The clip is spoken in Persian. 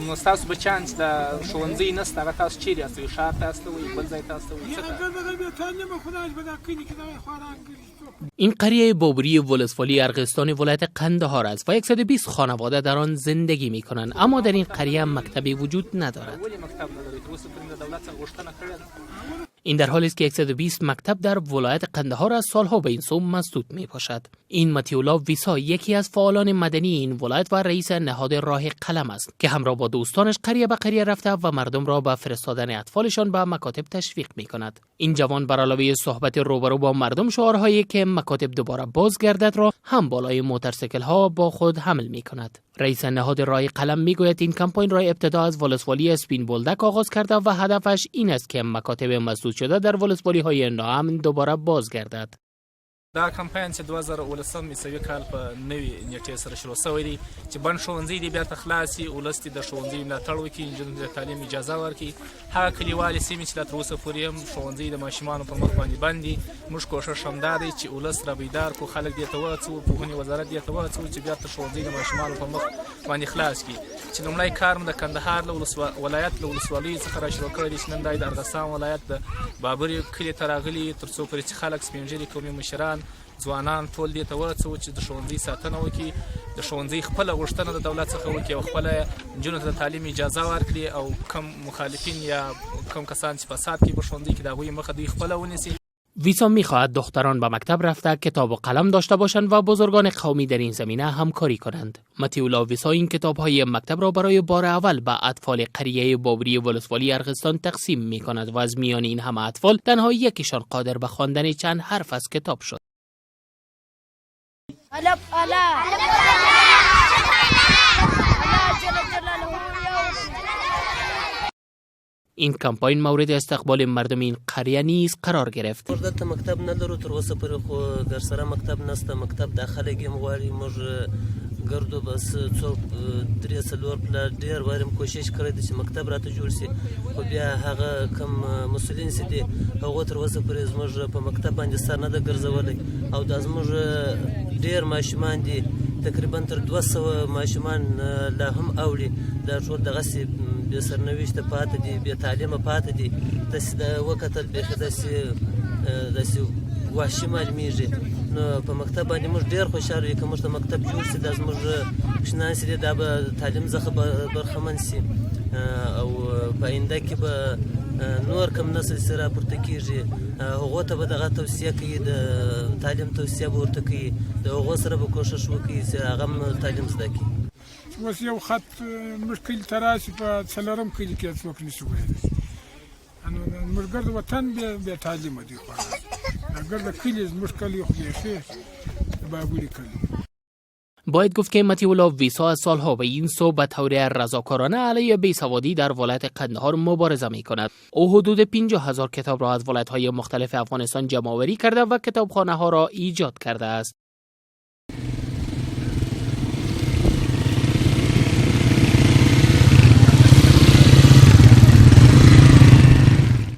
نو ستاسو بچیان چې د ښوونځي نشته هغه تاسو چیرې استوئ ښار ته استوئ بل ځای ته استوئ څه این قریه بابری ولسوالی ارغستان ولایت قندهار است و 120 خانواده در آن زندگی می کنند، اما در این قریه مکتبی وجود ندارد. این در حالی است که 120 مکتب در ولایت قندهار از سالها به این سو مسدود می باشد. این متیولا ویسا یکی از فعالان مدنی این ولایت و رئیس نهاد راه قلم است که همراه با دوستانش قریه به قریه رفته و مردم را به فرستادن اطفالشان به مکاتب تشویق می کند. این جوان بر علاوه صحبت روبرو با مردم شعارهایی که مکاتب دوباره بازگردد را هم بالای موتورسیکل ها با خود حمل می کند. رئیس نهاد راه قلم می گوید این کمپاین را ابتدا از ولسوالی اسپین بولدک آغاز کرده و هدفش این است که مکاتب مسدود شده در ولسوالی های ناامن دوباره بازگردد. دا کمپاین چې 2019 میسوي کال په نوي نیټې سره شروع شوی دی چې بند ښوونځي دې بېرته خلاص شي، ولس دې د ښوونځي ملاتړ وکړي، نجونو ته د تعلیم اجازه ورکړي. هغه کلیوالې سیمې چې لا تر اوسه پورې هم ښوونځي د ماشومانو په مخ باندې بند دي، موږ کوښښ همدا دی چې ولس را بیدار کړو، خلک دې ته وهڅوو، پوهنې وزارت دې ته وهڅوو چې بېرته ښوونځي د ماشومانو په مخ باندې خلاص کړي. چې لومړی کار مو د کندهار ولایت له ولسوالیو څخه را شروع کړی دی چې نن دا د ارغستان ولایت د بابري کلي ته راغلي، تر څو پورې چې خلک سپین ږیري قومي مشران ځوانان ټول دې ته وهڅوو چې د ښوونځي ساتنه وکړي، د ښوونځي خپله غوښتنه د دولت څخه وکړي او خپله نجونو ته د تعلیم اجازه ورکړي او کم مخالفین یا کم کسان چې فساد کوي په ښوونځي کې د هغوی مخه دوی خپله ونیسي. ویسا می‌خواهد دختران به مکتب رفته کتاب و قلم داشته باشند و بزرگان قومی در این زمینه همکاری کنند. متیولا ویسا این کتاب‌های مکتب را برای بار اول به اطفال قریه بابری ولسوالی ارغستان تقسیم می‌کند و از میان این همه اطفال تنها یکیشان قادر به خواندن چند حرف از کتاب شد. این کمپاین مورد استقبال مردم این قریه نیز قرار گرفت. دلته مکتب نه لرو، تر اوسه پورې خو در سره مکتب نشته، مکتب داخله کې غواړي. موږ ګردو بس څو 3-4 پلا ډېر واري کوشش کړی دی چې مکتب راته جوړ شي، خو بیا هغه کم مسؤلین چې دي هغه تر اوسه پورې زموږ په مکتب باندې سر نه ده ګرځولی او دا زموږ ډېر ماشومان دي، تقریبا تر 200 ماشومان لا هم اوړي، دا ټول دغسې بې سرنوشته پاتې دي، بې تعلیمه پاتې دي. داسې د وکتل بیخي داسې وحشي معلومیږي. نو په مکتب باندې موږ ډېر خوشحاله یو که موږ ته مکتب جوړ شي، دا زموږ ماشومان چې دي دا به تعلیم څخه برخمن شي او په آینده کې به نور کم نسل چې راپورته کېږي هغو ته به دغه توصیه کوي، د تعلیم توصیه به ورته کوي، د هغو سره به کوښښ وکړي چې هغه هم تعلیم زده کړي. اوس یو خط موږ کلي ته راشي په څلورم کلي کې څوک نشي ویلی، موږ ګرد وطن بې تعلیمه دی، ګرد کلي زموږ کلي خو بیخي بابري کلي. باید گفت که متیولا ویسا از سالها به این سو به طور رضاکارانه علیه بیسوادی در ولایت قندهار مبارزه می کند. او حدود 50,000 کتاب را از ولایت‌های مختلف افغانستان جمع آوری کرده و کتابخانه ها را ایجاد کرده است.